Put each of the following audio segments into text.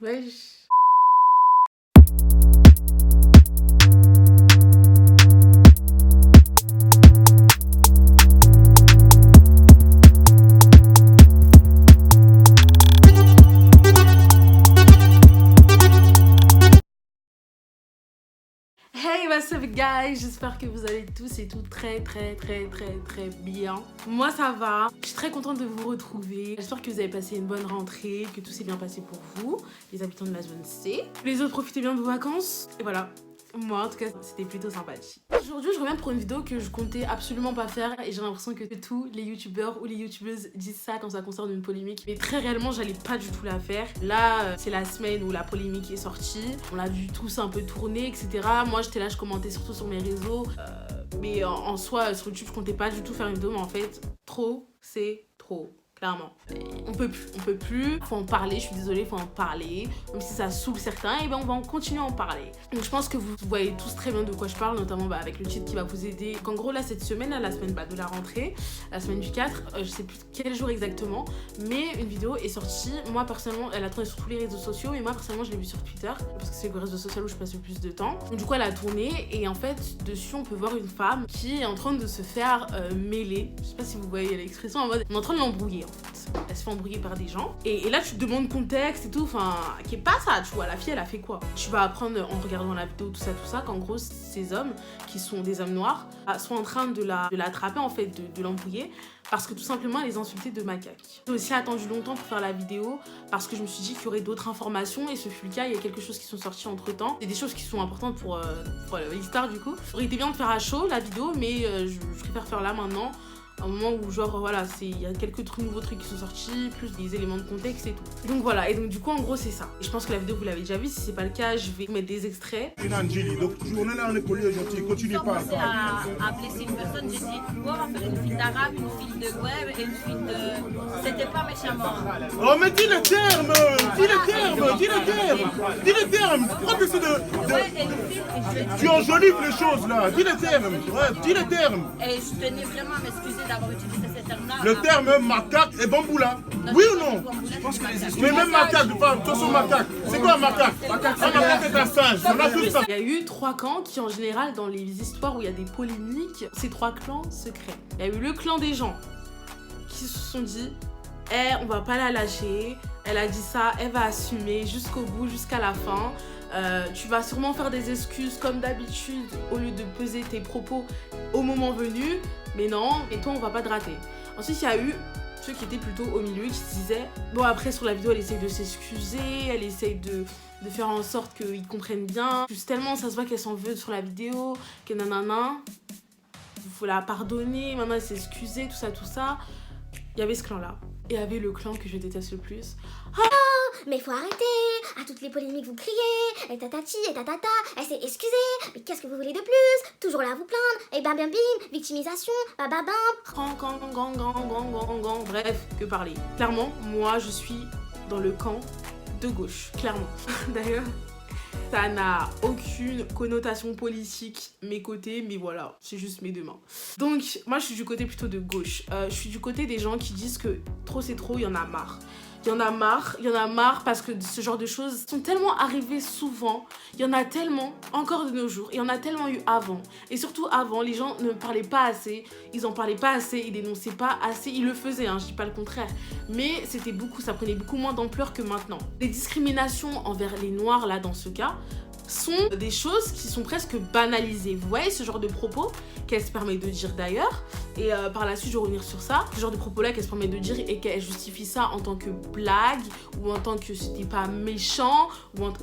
Wesh. Hey, what's up guys, j'espère que vous allez tous et toutes très bien. Moi ça va, je suis très contente de vous retrouver. J'espère que vous avez passé une bonne rentrée, que tout s'est bien passé pour vous, les habitants de la zone C. Les autres, profitez bien de vos vacances. Et voilà, moi en tout cas c'était plutôt sympathique. Aujourd'hui je reviens pour une vidéo que je comptais absolument pas faire et j'ai l'impression que tous les youtubeurs ou les youtubeuses disent ça quand ça concerne une polémique. Mais très réellement j'allais pas du tout la faire. Là c'est la semaine où la polémique est sortie, on l'a vu tous un peu tourner etc. Moi j'étais là, je commentais surtout sur mes réseaux. Mais en soi sur YouTube je comptais pas du tout faire une vidéo, mais en fait trop c'est trop. Clairement. On peut plus, faut en parler, je suis désolée, faut en parler. Même si ça saoule certains, et ben on va en continuer à en parler. Donc je pense que vous voyez tous très bien de quoi je parle, notamment avec le titre qui va vous aider. Donc en gros là cette semaine, là, la semaine de la rentrée, la semaine du 4, je sais plus quel jour exactement, mais une vidéo est sortie. Moi personnellement, elle a tourné sur tous les réseaux sociaux, mais moi personnellement je l'ai vue sur Twitter, parce que c'est le réseau social où je passe le plus de temps. Donc du coup elle a tourné, et en fait dessus on peut voir une femme qui est en train de se faire mêler. Je sais pas si vous voyez l'expression, en mode on est en train de l'embrouiller. Elle se fait embrouiller par des gens et là tu te demandes contexte et tout, enfin qui est pas ça, tu vois, la fille elle a fait quoi? Tu vas apprendre en regardant la vidéo tout ça qu'en gros ces hommes qui sont des hommes noirs sont en train de l'attraper en fait, de l'embrouiller parce que tout simplement elle les insultait de macaque. J'ai aussi attendu longtemps pour faire la vidéo parce que je me suis dit qu'il y aurait d'autres informations et ce fut le cas. Il y a quelques choses qui sont sorties entre temps, c'est des choses qui sont importantes pour l'histoire du coup. Ça aurait été bien de faire à chaud la vidéo, mais je préfère faire là maintenant. Un moment où genre voilà, il y a quelques nouveaux trucs qui sont sortis, plus des éléments de contexte et tout. Donc voilà, et donc du coup en gros c'est ça. Et je pense que la vidéo vous l'avez déjà vue, si c'est pas le cas je vais vous mettre des extraits. Donc on est là, on est collés aujourd'hui, continue pas. À blesser une personne, j'ai dit ouais, on va faire une file d'arabe, une file de web et une file de... C'était pas méchamment. Oh mais dis le terme, dis le terme, pourquoi tu essaies de... Ouais, et une file, et je vais... Tu enjolives les choses là, dis le terme, ouais, dis le terme. Et je tenais vraiment à m'excuser d'avoir utilisé ce terme-là. Le terme macaque et bamboula, oui ou non? Je pense que les Mais même macaque, pas attention macaque. C'est quoi un macaque? Un macaque est un singe, on a tout ça. Il y a eu 3 clans qui en général dans les histoires où il y a des polémiques, ces 3 clans se créent. Il y a eu le clan des gens qui se sont dit on va pas la lâcher, elle a dit ça, elle va assumer jusqu'au bout, jusqu'à la fin. Tu vas sûrement faire des excuses comme d'habitude au lieu de peser tes propos au moment venu, mais non, et toi on va pas te rater. Ensuite il y a eu ceux qui étaient plutôt au milieu qui se disaient bon, après sur la vidéo elle essaye de s'excuser, elle essaye de faire en sorte qu'ils comprennent bien, juste tellement ça se voit qu'elle s'en veut sur la vidéo, que nanana, il faut la pardonner, maintenant elle s'est excusée, tout ça. Il y avait ce clan là, et il y avait le clan que je déteste le plus. Mais faut arrêter, à toutes les polémiques vous criez, et tatati et tatata, elle s'est excusée, mais qu'est-ce que vous voulez de plus? Toujours là à vous plaindre, et bam bam bim, victimisation, bababam. Bref, que parler. Clairement, moi je suis dans le camp de gauche, clairement. D'ailleurs, ça n'a aucune connotation politique, mes côtés, mais voilà, c'est juste mes deux mains. Donc, moi je suis du côté plutôt de gauche. Je suis du côté des gens qui disent que trop c'est trop, il y en a marre. Il y en a marre parce que ce genre de choses sont tellement arrivées souvent. Il y en a tellement, encore de nos jours, il y en a tellement eu avant. Et surtout avant, les gens ne parlaient pas assez, ils en parlaient pas assez, ils dénonçaient pas assez, ils le faisaient, hein, je dis pas le contraire. Mais c'était beaucoup, ça prenait beaucoup moins d'ampleur que maintenant. Les discriminations envers les noirs, là, dans ce cas, sont des choses qui sont presque banalisées. Vous voyez ce genre de propos qu'elle se permet de dire d'ailleurs, et par la suite je vais revenir sur ça, ce genre de propos là qu'elle se permet de dire et qu'elle justifie ça en tant que blague ou en tant que c'était pas méchant ou en...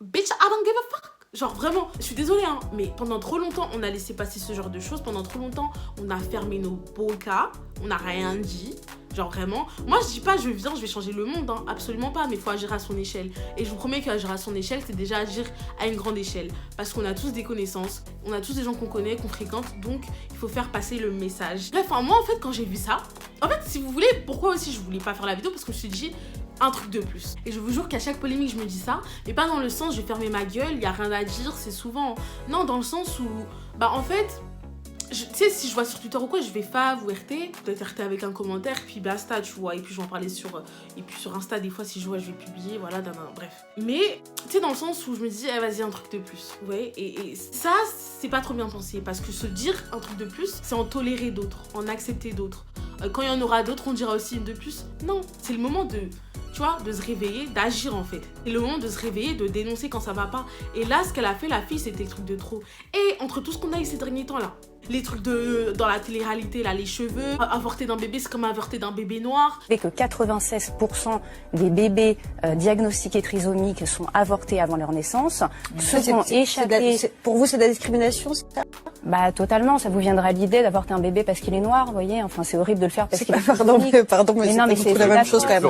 Bitch, I don't give a fuck. Genre vraiment, je suis désolée hein, mais pendant trop longtemps on a laissé passer ce genre de choses, pendant trop longtemps on a fermé nos bocas, on n'a rien dit. Genre vraiment, moi je dis pas je vais changer le monde, hein, absolument pas, mais il faut agir à son échelle. Et je vous promets qu'agir à son échelle, c'est déjà agir à une grande échelle. Parce qu'on a tous des connaissances, on a tous des gens qu'on connaît, qu'on fréquente, donc il faut faire passer le message. Bref, hein, moi en fait quand j'ai vu ça, en fait si vous voulez, pourquoi aussi je voulais pas faire la vidéo, parce que je me suis dit un truc de plus. Et je vous jure qu'à chaque polémique je me dis ça, mais pas dans le sens je vais fermer ma gueule, il y a rien à dire, c'est souvent... Non, dans le sens où, bah en fait... tu sais, si je vois sur Twitter ou quoi, je vais fav ou RT, peut-être RT avec un commentaire, puis basta, tu vois. Et puis je vais en parler sur Insta, des fois, si je vois, je vais publier, voilà, bref. Mais, tu sais, dans le sens où je me dis, eh, vas-y, un truc de plus. Ouais, et ça, c'est pas trop bien pensé, parce que se dire un truc de plus, c'est en tolérer d'autres, en accepter d'autres. Quand il y en aura d'autres, on dira aussi une de plus. Non, c'est le moment de... Tu vois, de se réveiller, d'agir en fait. C'est le moment de se réveiller, de dénoncer quand ça va pas. Et là, ce qu'elle a fait, la fille, c'était le truc de trop. Et entre tout ce qu'on a eu ces derniers temps là, les trucs dans la télé-réalité, là, les cheveux, avorter d'un bébé, c'est comme avorter d'un bébé noir. Et que 96% des bébés diagnostiqués trisomiques sont avortés avant leur naissance. Ceux qui ont échappé... Pour vous, c'est de la discrimination, c'est ça? Bah totalement, ça vous viendra l'idée d'avorter un bébé parce qu'il est noir, vous voyez. Enfin, c'est horrible de le faire parce qu'il est Pardon, mais c'est pas du tout la même chose quand même.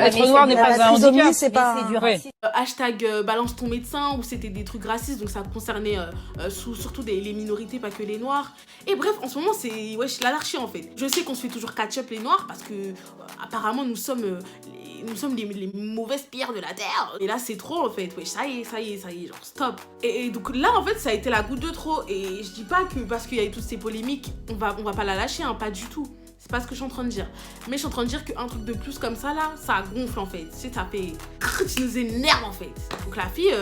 Être noir n'est pas un handicap. C'est pas du racisme. Hashtag balance ton médecin, où c'était des trucs racistes, donc ça concernait surtout les minorités, pas que les noirs. Et bref, en ce moment, c'est l'anarchie en fait. Je sais qu'on se fait toujours catch-up les noirs parce que apparemment nous sommes les mauvaises pierres de la terre. Et là, c'est trop en fait. Ouais, ça y est, genre stop. Et donc là, en fait, ça a été la goutte de trop. Et je dis pas que parce qu'il y a eu toutes ces polémiques, on va pas la lâcher, hein, pas du tout. C'est pas ce que je suis en train de dire. Mais je suis en train de dire qu'un truc de plus comme ça, là, ça gonfle en fait. Tu sais, ça fait... Tu nous énerves en fait. Donc la fille...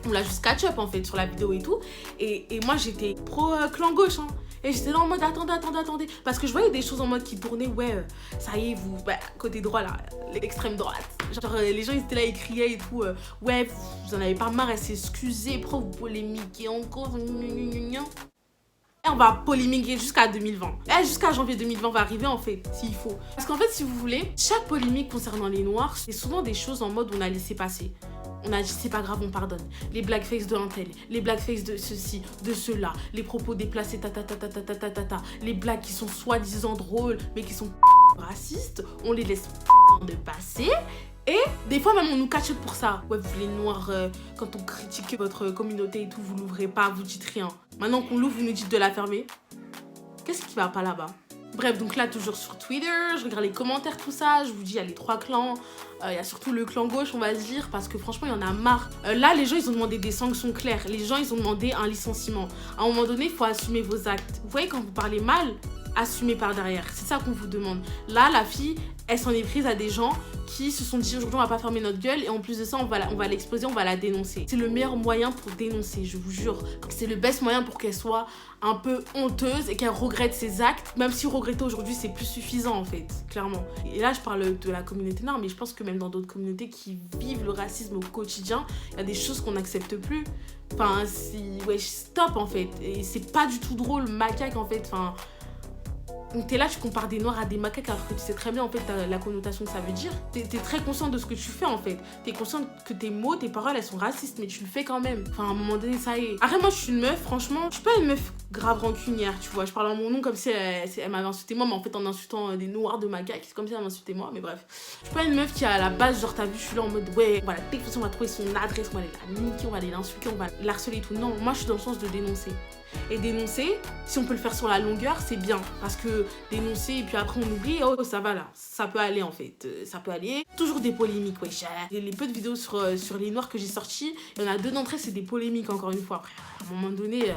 on l'a juste catch-up en fait sur la vidéo et tout. Et moi, j'étais pro clan gauche, hein. Et j'étais là en mode attendez. Parce que je voyais des choses en mode qui tournaient, ouais, ça y est, vous, côté droit là, l'extrême droite. Genre, les gens ils étaient là, ils criaient et tout, ouais, vous en avez pas marre, elle s'est excusée, pourquoi vous polémiquez encore, et on va polémiquer jusqu'à 2020. Et jusqu'à janvier 2020 va arriver en fait, s'il faut. Parce qu'en fait, si vous voulez, chaque polémique concernant les noirs, c'est souvent des choses en mode où on a laissé passer. On a dit c'est pas grave, on pardonne. Les blackface de un tel, les blackface de ceci, de cela, les propos déplacés, les blagues qui sont soi-disant drôles, mais qui sont racistes, on les laisse de passer. Et des fois même on nous cache pour ça. Ouais, vous les noirs, quand on critique votre communauté et tout, vous l'ouvrez pas, vous dites rien. Maintenant qu'on l'ouvre, vous nous dites de la fermer. Qu'est-ce qui va pas là-bas? Bref, donc là, toujours sur Twitter, je regarde les commentaires, tout ça. Je vous dis, il y a les 3 clans. Il y a surtout le clan gauche, on va se dire, parce que franchement, il y en a marre. Là, les gens, ils ont demandé des sanctions claires. Les gens, ils ont demandé un licenciement. À un moment donné, il faut assumer vos actes. Vous voyez, quand vous parlez mal, assumez par derrière. C'est ça qu'on vous demande. Là, la fille, elle s'en est prise à des gens qui se sont dit aujourd'hui on va pas fermer notre gueule et en plus de ça on va l'exposer, on va la dénoncer. C'est le meilleur moyen pour dénoncer, je vous jure. C'est le best moyen pour qu'elle soit un peu honteuse et qu'elle regrette ses actes. Même si regretter aujourd'hui c'est plus suffisant en fait, clairement. Et là je parle de la communauté noire, mais je pense que même dans d'autres communautés qui vivent le racisme au quotidien, il y a des choses qu'on n'accepte plus. Enfin, ouais, stop en fait. Et c'est pas du tout drôle, macaque en fait. Enfin, donc t'es là, tu compares des noirs à des macaques alors que tu sais très bien en fait la connotation que ça veut dire. T'es très conscient de ce que tu fais en fait. T'es conscient que tes mots, tes paroles elles sont racistes, mais tu le fais quand même. Enfin à un moment donné ça y est. Après moi je suis une meuf, franchement, je suis pas une meuf grave rancunière, tu vois. Je parle en mon nom comme si elle m'avait insulté moi, mais en fait en insultant des noirs de macaques, c'est comme si elle m'insultait moi, mais bref. Je suis pas une meuf qui à la base, genre t'as vu, je suis là en mode ouais, on va la défoncer, on va trouver son adresse, on va aller la niquer, on va aller l'insulter, on va l'harceler et tout. Non, moi je suis dans le sens de dénoncer. Et dénoncer, si on peut le faire sur la longueur, c'est bien. Parce que dénoncer et puis après on oublie, oh ça va là, ça peut aller en fait, ça peut aller. Toujours des polémiques, wesh. Les peu de vidéos sur les noirs que j'ai sorties, il y en a 2 d'entre elles, c'est des polémiques encore une fois. Après, à un moment donné,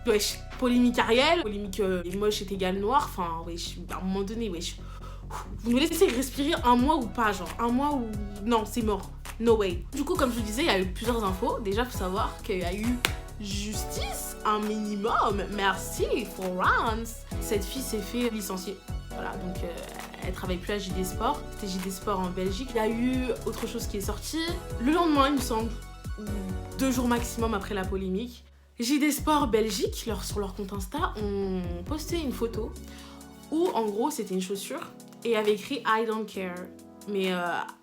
wesh, polémique Ariel, polémique moche est égal noir, enfin wesh, à un moment donné, wesh. Vous nous laissez respirer un mois ou pas, genre un mois ou... Non, c'est mort, no way. Du coup, comme je vous disais, il y a eu plusieurs infos. Déjà, il faut savoir qu'il y a eu justice, un minimum, merci for once. Cette fille s'est fait licencier. Voilà, donc elle travaille plus à JD Sport. C'était JD Sport en Belgique. Il y a eu autre chose qui est sorti. Le lendemain, il me semble, ou 2 jours maximum après la polémique, JD Sport Belgique, sur leur compte Insta, ont posté une photo où, en gros, c'était une chaussure et il y avait écrit I don't care. Mais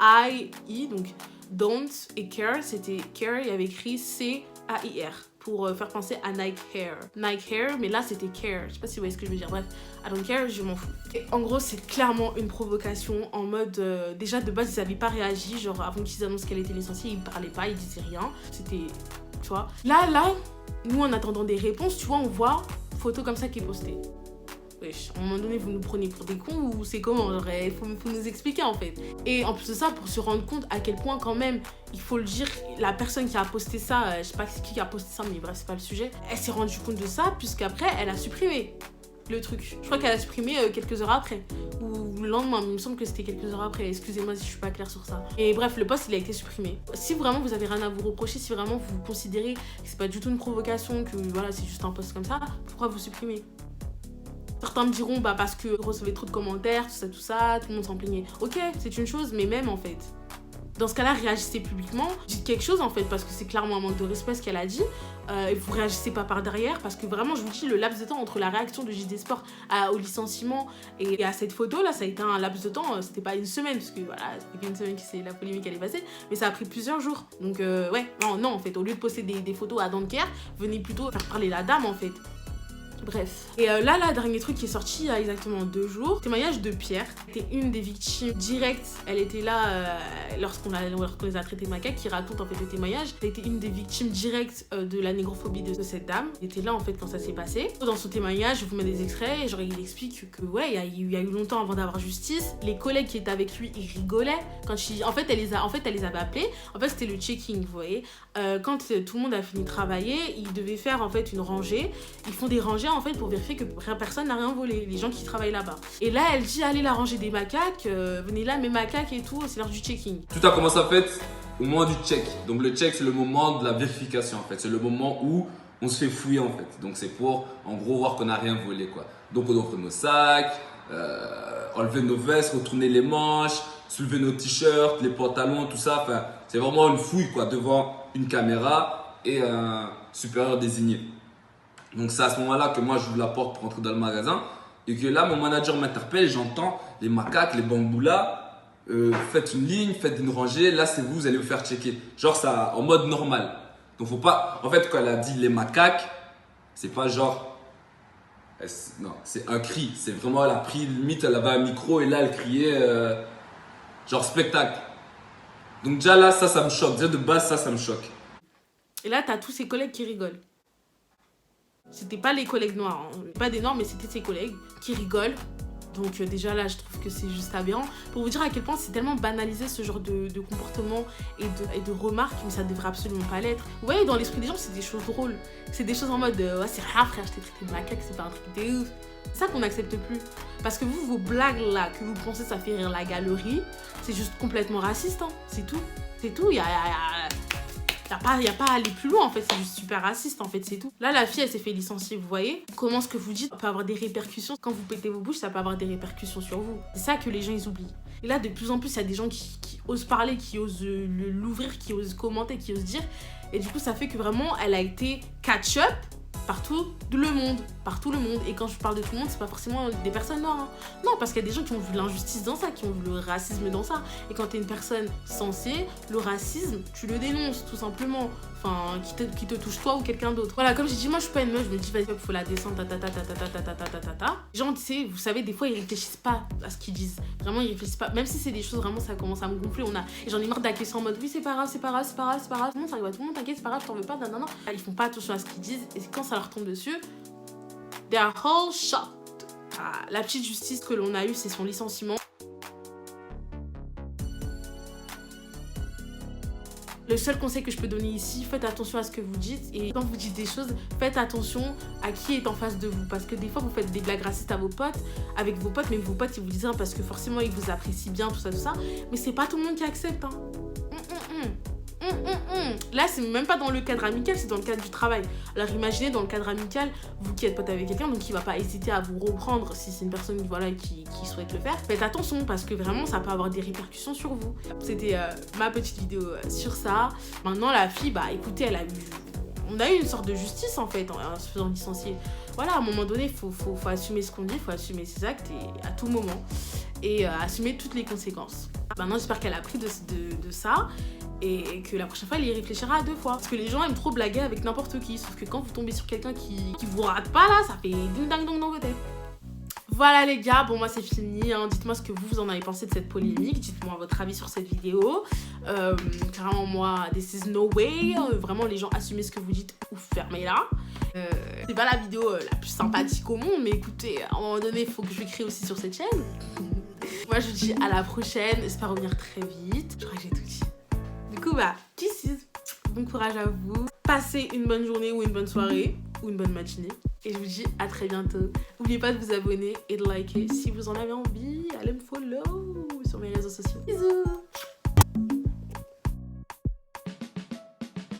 I, donc don't et care, c'était care, il y avait écrit C-A-I-R. Pour faire penser à Nike Hair. Nike Hair, mais là c'était care. Je sais pas si vous voyez ce que je veux dire. Bref, I don't care, je m'en fous. Et en gros, c'est clairement une provocation en mode... déjà, de base, ils n'avaient pas réagi. Genre, avant qu'ils annoncent qu'elle était licenciée, ils parlaient pas, ils disaient rien. C'était... Tu vois. Là, nous, en attendant des réponses, tu vois, on voit une photo comme ça qui est postée. wesh, à un moment donné, vous nous prenez pour des cons ou c'est comment? Genre, il faut nous expliquer en fait. Et en plus de ça, pour se rendre compte à quel point quand même, il faut le dire, la personne qui a posté ça, je sais pas qui a posté ça, mais bref, c'est pas le sujet, elle s'est rendue compte de ça puisqu'après, elle a supprimé le truc. Je crois qu'elle a supprimé quelques heures après. Ou le lendemain, il me semble que c'était quelques heures après. Excusez-moi si je suis pas claire sur ça. Et bref, le post, il a été supprimé. Si vraiment vous avez rien à vous reprocher, si vraiment vous considérez que c'est pas du tout une provocation, que voilà, c'est juste un post comme ça, pourquoi vous supprimez? Certains me diront, bah parce que vous recevez trop de commentaires, tout ça, tout le monde s'en plaignait. Ok, c'est une chose, mais même en fait. Dans ce cas-là, réagissez publiquement, dites quelque chose en fait, parce que c'est clairement un manque de respect ce qu'elle a dit. Et vous réagissez pas par derrière, parce que vraiment, je vous dis, le laps de temps entre la réaction de JD Sport au licenciement et à cette photo-là, ça a été un laps de temps, c'était pas une semaine, parce que voilà, c'était qu'une semaine que c'est la polémique elle est passée, mais ça a pris plusieurs jours. Donc ouais, non, en fait, au lieu de poster des photos à Danker, venez plutôt faire parler la dame en fait. Bref. Et là, le dernier truc qui est sorti il y a exactement 2 jours, témoignage de Pierre. C'était une des victimes directes. Elle était là lorsqu'on les a traités macaques, qui raconte en fait le témoignage. Elle était une des victimes directes de la négrophobie de cette dame. Elle était là en fait quand ça s'est passé. Dans son témoignage, je vous mets des extraits et genre il explique que ouais, il y a eu longtemps avant d'avoir justice. Les collègues qui étaient avec lui, ils rigolaient quand en fait elle les avait appelés. En fait, c'était le checking, vous voyez. Quand tout le monde a fini de travailler, ils devaient faire en fait une rangée. Ils font des rangées en fait pour vérifier que personne n'a rien volé, les gens qui travaillent là-bas. Et là, elle dit allez la ranger des macaques, venez là mes macaques et tout, c'est l'heure du checking. Tout a commencé en fait au moment du check. Donc le check, c'est le moment de la vérification en fait. C'est le moment où on se fait fouiller en fait. Donc c'est pour en gros voir qu'on n'a rien volé quoi. Donc on ouvre nos sacs, enlever nos vestes, retourner les manches, soulever nos t-shirts, les pantalons, tout ça. Enfin, c'est vraiment une fouille quoi devant une caméra et un supérieur désigné. Donc c'est à ce moment-là que moi j'ouvre la porte pour entrer dans le magasin et que là mon manager m'interpelle et j'entends les macaques, les bamboulas, faites une ligne, faites une rangée, là c'est vous allez vous faire checker. Genre ça en mode normal. Donc faut pas, en fait quand elle a dit les macaques, c'est pas genre, non c'est un cri, c'est vraiment elle a pris limite, elle avait un micro et là elle criait genre spectacle. Donc déjà là ça me choque, déjà de base ça me choque. Et là t'as tous ses collègues qui rigolent. C'était pas les collègues noirs, hein. Pas des noirs, mais c'était ses collègues qui rigolent. Donc déjà là, je trouve que c'est juste aberrant. Pour vous dire à quel point c'est tellement banalisé ce genre de comportement et de remarques, mais ça devrait absolument pas l'être. Vous voyez, dans l'esprit des gens, c'est des choses drôles. C'est des choses en mode ouais, c'est rien frère, je t'ai traité de macaque, c'est pas un truc de ouf. C'est ça qu'on n'accepte plus. Parce que vous, vos blagues là, que vous pensez ça fait rire la galerie, c'est juste complètement raciste, hein. C'est tout. C'est tout. Y a pas à aller plus loin en fait, c'est juste super raciste en fait, c'est tout. Là la fille elle s'est fait licencier, vous voyez comment ce que vous dites peut avoir des répercussions. Quand vous pétez vos bouches, ça peut avoir des répercussions sur vous. C'est ça que les gens ils oublient. Et là de plus en plus il y a des gens qui osent parler, qui osent l'ouvrir, qui osent commenter, qui osent dire. Et du coup ça fait que vraiment elle a été catch-up par tout le monde. Et quand je parle de tout le monde, c'est pas forcément des personnes noires, hein. Non, parce qu'il y a des gens qui ont vu l'injustice dans ça, qui ont vu le racisme dans ça. Et quand t'es une personne sensée, le racisme, tu le dénonces tout simplement. Enfin, qui te touche toi ou quelqu'un d'autre. Voilà, comme j'ai dit, moi je suis pas une meuf, je me dis vas-y, faut la descendre, Les gens, tu sais, vous savez, des fois ils réfléchissent pas à ce qu'ils disent. Vraiment, ils réfléchissent pas. Même si c'est des choses, vraiment, ça commence à me gonfler. Et j'en ai marre d'accuser en mode oui, c'est pas grave. Non, ça arrive à tout le monde, t'inquiète, c'est pas grave, je t'en veux pas, non. Ils font pas attention à ce qu'ils disent. Et quand ça leur tombe dessus, they are all shocked. La petite justice que l'on a eue, c'est son licenciement. Le seul conseil que je peux donner ici, faites attention à ce que vous dites. Et quand vous dites des choses, faites attention à qui est en face de vous. Parce que des fois, vous faites des blagues racistes à vos potes, avec vos potes, mais vos potes, ils vous disent parce que forcément, ils vous apprécient bien, tout ça. Mais c'est pas tout le monde qui accepte, hein. Là, c'est même pas dans le cadre amical, c'est dans le cadre du travail. Alors imaginez dans le cadre amical, vous qui êtes pote avec quelqu'un, donc il va pas hésiter à vous reprendre si c'est une personne voilà, qui souhaite le faire. Faites attention parce que vraiment ça peut avoir des répercussions sur vous. C'était ma petite vidéo sur ça. Maintenant la fille, bah écoutez, on a eu une sorte de justice en fait en se faisant licencier. Voilà, à un moment donné, faut assumer ce qu'on dit, faut assumer ses actes et à tout moment et assumer toutes les conséquences. Maintenant j'espère qu'elle a appris de ça. Et que la prochaine fois, elle y réfléchira à 2 fois. Parce que les gens aiment trop blaguer avec n'importe qui. Sauf que quand vous tombez sur quelqu'un qui vous rate pas, là, ça fait ding dang dong dans vos têtes. Voilà les gars, bon moi c'est fini, hein. Dites-moi ce que vous en avez pensé de cette polémique, dites-moi votre avis sur cette vidéo. Carrément moi, this is no way, vraiment les gens assumez ce que vous dites ou fermez-la. C'est pas la vidéo la plus sympathique au monde, mais écoutez, à un moment donné il faut que je crée aussi sur cette chaîne. Moi je vous dis à la prochaine, j'espère revenir très vite, je crois que j'ai tout dit. Du coup bah, kisses, bon courage à vous, passez une bonne journée ou une bonne soirée ou une bonne matinée. Et je vous dis à très bientôt. N'oubliez pas de vous abonner et de liker si vous en avez envie. Allez me follow sur mes réseaux sociaux. Bisous.